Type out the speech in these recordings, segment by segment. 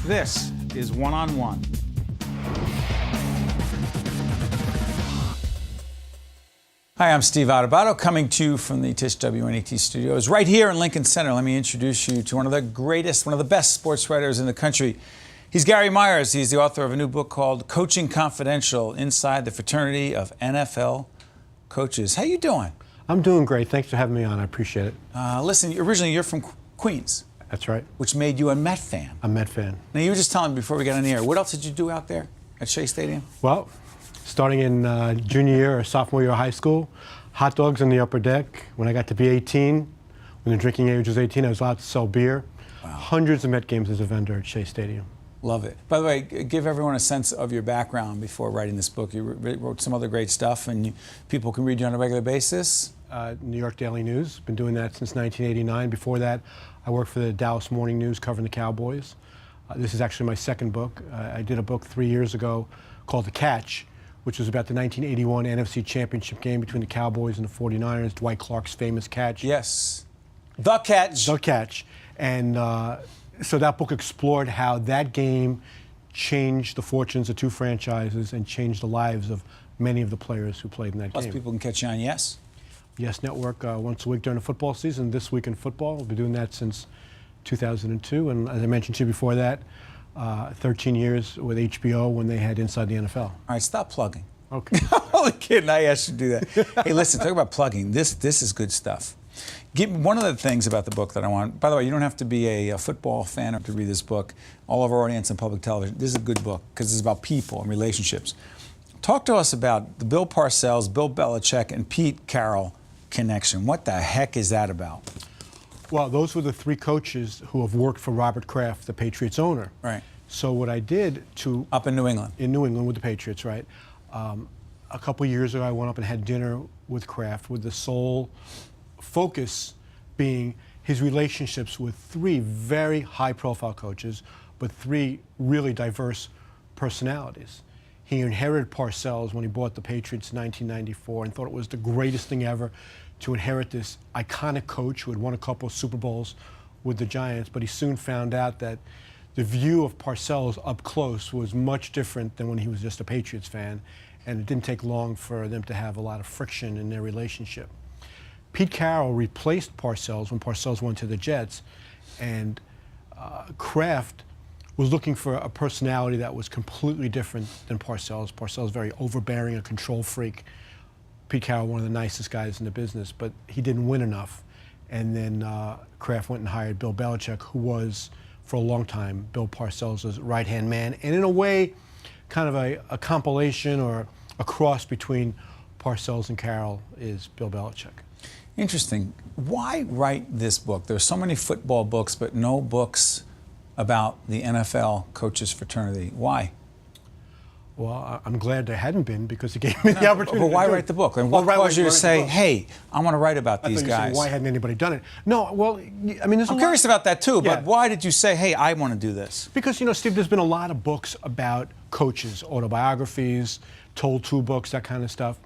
This is One-on-One. Hi, I'm Steve Adubato, coming to you from the Tisch WNET studios right here in Lincoln Center. Let me introduce you to one of the greatest, one of the best sports writers in the country. He's Gary Myers. He's the author of a new book called Coaching Confidential, Inside the Fraternity of NFL Coaches. How you doing? I'm doing great. Thanks for having me on. I appreciate it. Listen, originally you're from Queens. That's right. Which made you a Met fan. A Met fan. Now, you were just telling me before we got on the air, what else did you do out there at Shea Stadium? Well, starting in junior year or sophomore year of high school, hot dogs on the upper deck. When I got to be 18, when the drinking age was 18, I was allowed to sell beer. Wow. Hundreds of Met games as a vendor at Shea Stadium. Love it. By the way, give everyone a sense of your background before writing this book. You wrote some other great stuff, and people can read you on a regular basis. New York Daily News. Been doing that since 1989. Before that, I worked for the Dallas Morning News covering the Cowboys. This is actually my second book. I did a book 3 years ago called The Catch, which was about the 1981 NFC Championship game between the Cowboys and the 49ers, Dwight Clark's famous catch. Yes. The Catch. The Catch. And so that book explored how that game changed the fortunes of two franchises and changed the lives of many of the players who played in that game. Plus, people can catch you on Yes. Yes Network once a week during the football season. This Week in Football. We've been doing that since 2002. And as I mentioned to you before that, 13 years with HBO when they had Inside the NFL. All right, stop plugging. Okay. I'm only kidding. I asked you to do that. Hey, listen, talk about plugging. This is good stuff. One of the things about the book that I want, by the way, you don't have to be a football fan to read this book. All of our audience on public television, this is a good book because it's about people and relationships. Talk to us about the Bill Parcells, Bill Belichick, and Pete Carroll connection. What the heck is that about? Well, those were the three coaches who have worked for Robert Kraft, the Patriots owner. Right. So what I did to... Up in New England. In New England with the Patriots, right. A couple years ago, I went up and had dinner with Kraft with the sole focus being his relationships with three very high-profile coaches, but three really diverse personalities. He inherited Parcells when he bought the Patriots in 1994 and thought it was the greatest thing ever to inherit this iconic coach who had won a couple of Super Bowls with the Giants, but he soon found out that the view of Parcells up close was much different than when he was just a Patriots fan, and it didn't take long for them to have a lot of friction in their relationship. Pete Carroll replaced Parcells when Parcells went to the Jets, and Kraft was looking for a personality that was completely different than Parcells. Parcells very overbearing, a control freak. Pete Carroll, one of the nicest guys in the business, but he didn't win enough. And then Kraft went and hired Bill Belichick, who was, for a long time, Bill Parcells' right-hand man, and in a way, kind of a compilation or a cross between Parcells and Carroll is Bill Belichick. Interesting. Why write this book? There's so many football books, but no books about the NFL coaches fraternity. Why? Well, I'm glad there hadn't been because it gave me the opportunity. But why write the book? And what caused you to say, hey, I want to write about these guys? Why hadn't anybody done it? No, well, I mean, I'm curious about that too, but why did you say, hey, I want to do this? Because, you know, Steve, there's been a lot of books about coaches, autobiographies, told to books, that kind of stuff.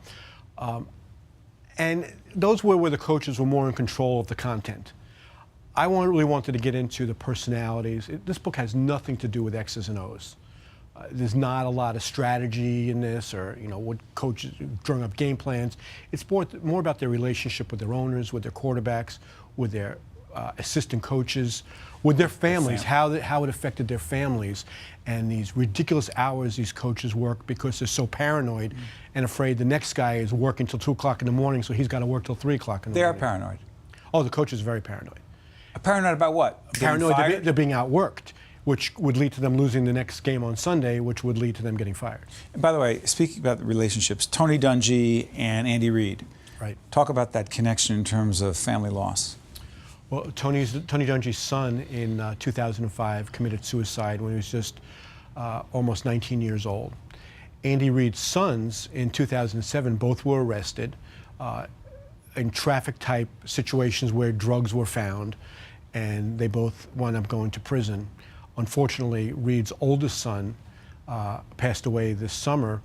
And those were where the coaches were more in control of the content. I really wanted to get into the personalities. This book has nothing to do with X's and O's. There's not a lot of strategy in this, or what coaches drawing up game plans. It's more about their relationship with their owners, with their quarterbacks, with their assistant coaches, with their families, how it affected their families, and these ridiculous hours these coaches work because they're so paranoid and afraid the next guy is working till 2 o'clock in the morning, so he's got to work till 3 o'clock in the morning. They are paranoid. Oh, the coach is very paranoid. Paranoid about what? Paranoid they're being outworked, which would lead to them losing the next game on Sunday, which would lead to them getting fired. And by the way, speaking about the relationships, Tony Dungy and Andy Reid. Right. Talk about that connection in terms of family loss. Well, Tony Dungy's son in 2005 committed suicide when he was just almost 19 years old. Andy Reid's sons in 2007 both were arrested in traffic-type situations where drugs were found, and they both wound up going to prison. Unfortunately, Reid's oldest son passed away this summer,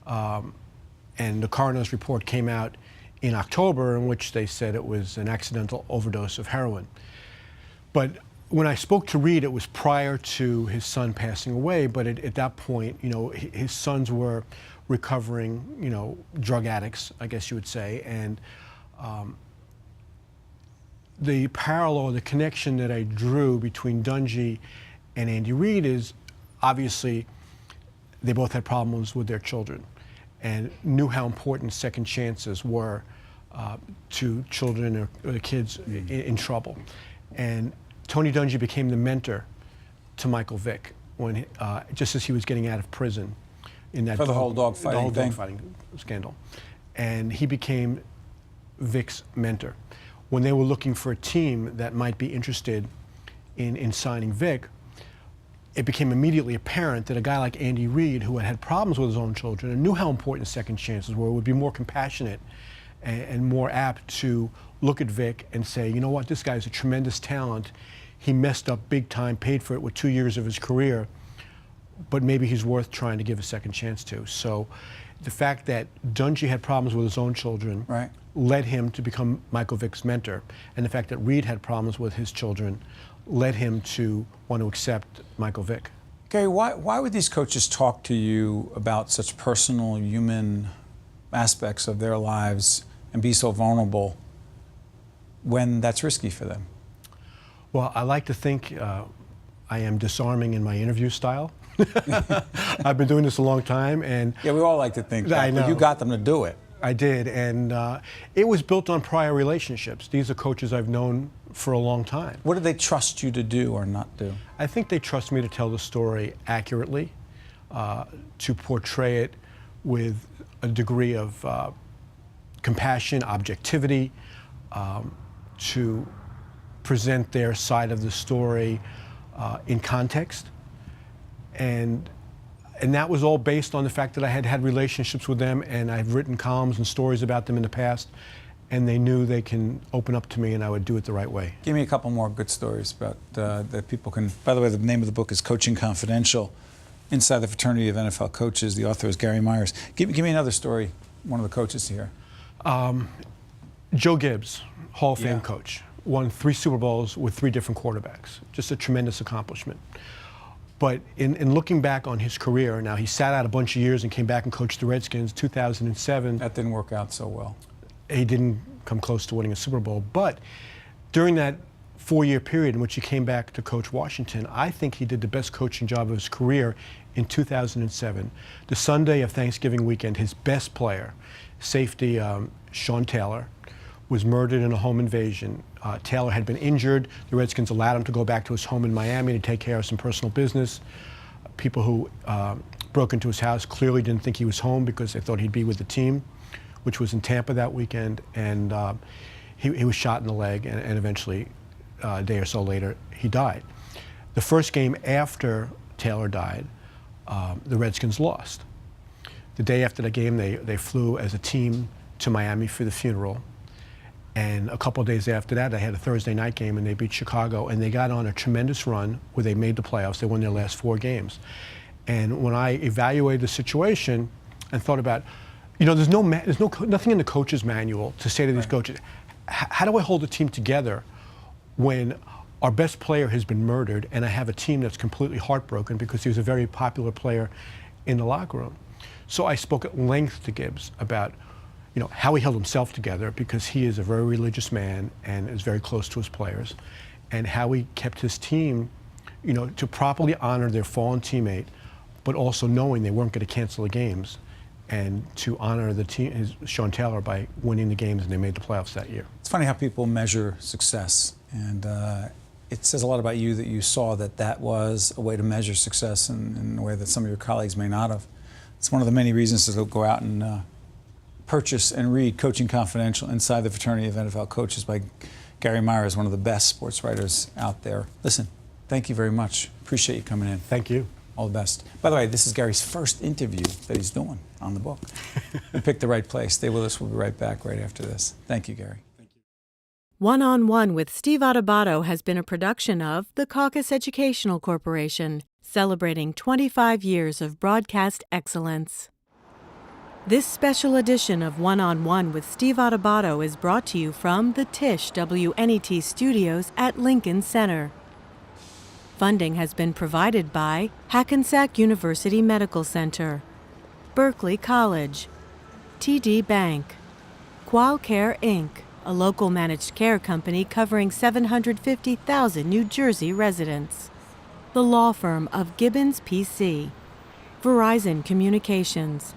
and the coroner's report came out in October in which they said it was an accidental overdose of heroin. But when I spoke to Reed, it was prior to his son passing away, but at that point, his sons were recovering, drug addicts, I guess you would say, and the parallel, the connection that I drew between Dungy and Andy Reid is obviously they both had problems with their children and knew how important second chances were to children or kids in trouble. And Tony Dungy became the mentor to Michael Vick when, just as he was getting out of prison in that for the whole dog fighting scandal. And he became Vick's mentor. When they were looking for a team that might be interested in signing Vick, it became immediately apparent that a guy like Andy Reid, who had had problems with his own children and knew how important second chances were, would be more compassionate and more apt to look at Vick and say, you know what, this guy's a tremendous talent. He messed up big time, paid for it with 2 years of his career, but maybe he's worth trying to give a second chance to. So the fact that Dungy had problems with his own children led him to become Michael Vick's mentor, and the fact that Reid had problems with his children led him to want to accept Michael Vick. Gary, why would these coaches talk to you about such personal human aspects of their lives and be so vulnerable when that's risky for them? Well, I like to think I am disarming in my interview style. I've been doing this a long time, and yeah, we all like to think that, I know. But you got them to do it. I did, and it was built on prior relationships. These are coaches I've known for a long time. What did they trust you to do or not do? I think they trust me to tell the story accurately, to portray it with a degree of compassion, objectivity, to present their side of the story in context. And that was all based on the fact that I had had relationships with them, and I've written columns and stories about them in the past, and they knew they can open up to me and I would do it the right way. Give me a couple more good stories about that people can. By the way, the name of the book is Coaching Confidential, Inside the Fraternity of NFL Coaches. The author is Gary Myers. Give me another story, one of the coaches here. Joe Gibbs, Hall of Fame coach, won 3 Super Bowls with 3 different quarterbacks. Just a tremendous accomplishment. But in looking back on his career, now he sat out a bunch of years and came back and coached the Redskins 2007. That didn't work out so well. He didn't come close to winning a Super Bowl. But during that 4-year period in which he came back to coach Washington, I think he did the best coaching job of his career in 2007. The Sunday of Thanksgiving weekend, his best player, safety Sean Taylor, was murdered in a home invasion. Taylor had been injured. The Redskins allowed him to go back to his home in Miami to take care of some personal business. People who broke into his house clearly didn't think he was home because they thought he'd be with the team, which was in Tampa that weekend. And he was shot in the leg, and eventually, a day or so later, he died. The first game after Taylor died, the Redskins lost. The day after the game, they flew as a team to Miami for the funeral. And a couple of days after that, they had a Thursday night game and they beat Chicago, and they got on a tremendous run where they made the playoffs. They won their last 4 games. And when I evaluated the situation and thought about, there's nothing in the coach's manual to say to these coaches, how do I hold the team together when our best player has been murdered and I have a team that's completely heartbroken because he was a very popular player in the locker room? So I spoke at length to Gibbs about how he held himself together, because he is a very religious man and is very close to his players, and how he kept his team, to properly honor their fallen teammate, but also knowing they weren't going to cancel the games, and to honor the team, Sean Taylor, by winning the games, and they made the playoffs that year. It's funny how people measure success, and it says a lot about you that you saw that was a way to measure success in a way that some of your colleagues may not have. It's one of the many reasons to go out and purchase and read Coaching Confidential, Inside the Fraternity of NFL Coaches by Gary Myers, one of the best sports writers out there. Listen, thank you very much. Appreciate you coming in. Thank you. All the best. By the way, this is Gary's first interview that he's doing on the book. We picked the right place. Stay with us. We'll be right back right after this. Thank you, Gary. One-on-One with Steve Adubato has been a production of the Caucus Educational Corporation, celebrating 25 years of broadcast excellence. This special edition of One-on-One with Steve Adubato is brought to you from the Tisch WNET studios at Lincoln Center. Funding has been provided by Hackensack University Medical Center, Berkeley College, TD Bank, QUALCARE Inc., a local managed care company covering 750,000 New Jersey residents, the law firm of Gibbons PC, Verizon Communications,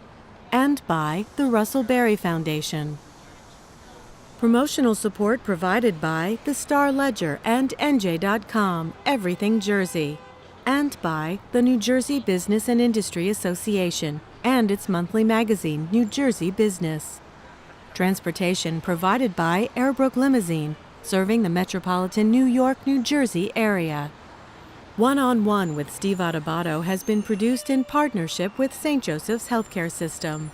and by the Russell Berry Foundation. Promotional support provided by the Star Ledger and NJ.com, Everything Jersey, and by the New Jersey Business and Industry Association and its monthly magazine, New Jersey Business. Transportation provided by Airbrook Limousine, serving the metropolitan New York, New Jersey area. One-on-One with Steve Adubato has been produced in partnership with St. Joseph's Healthcare System.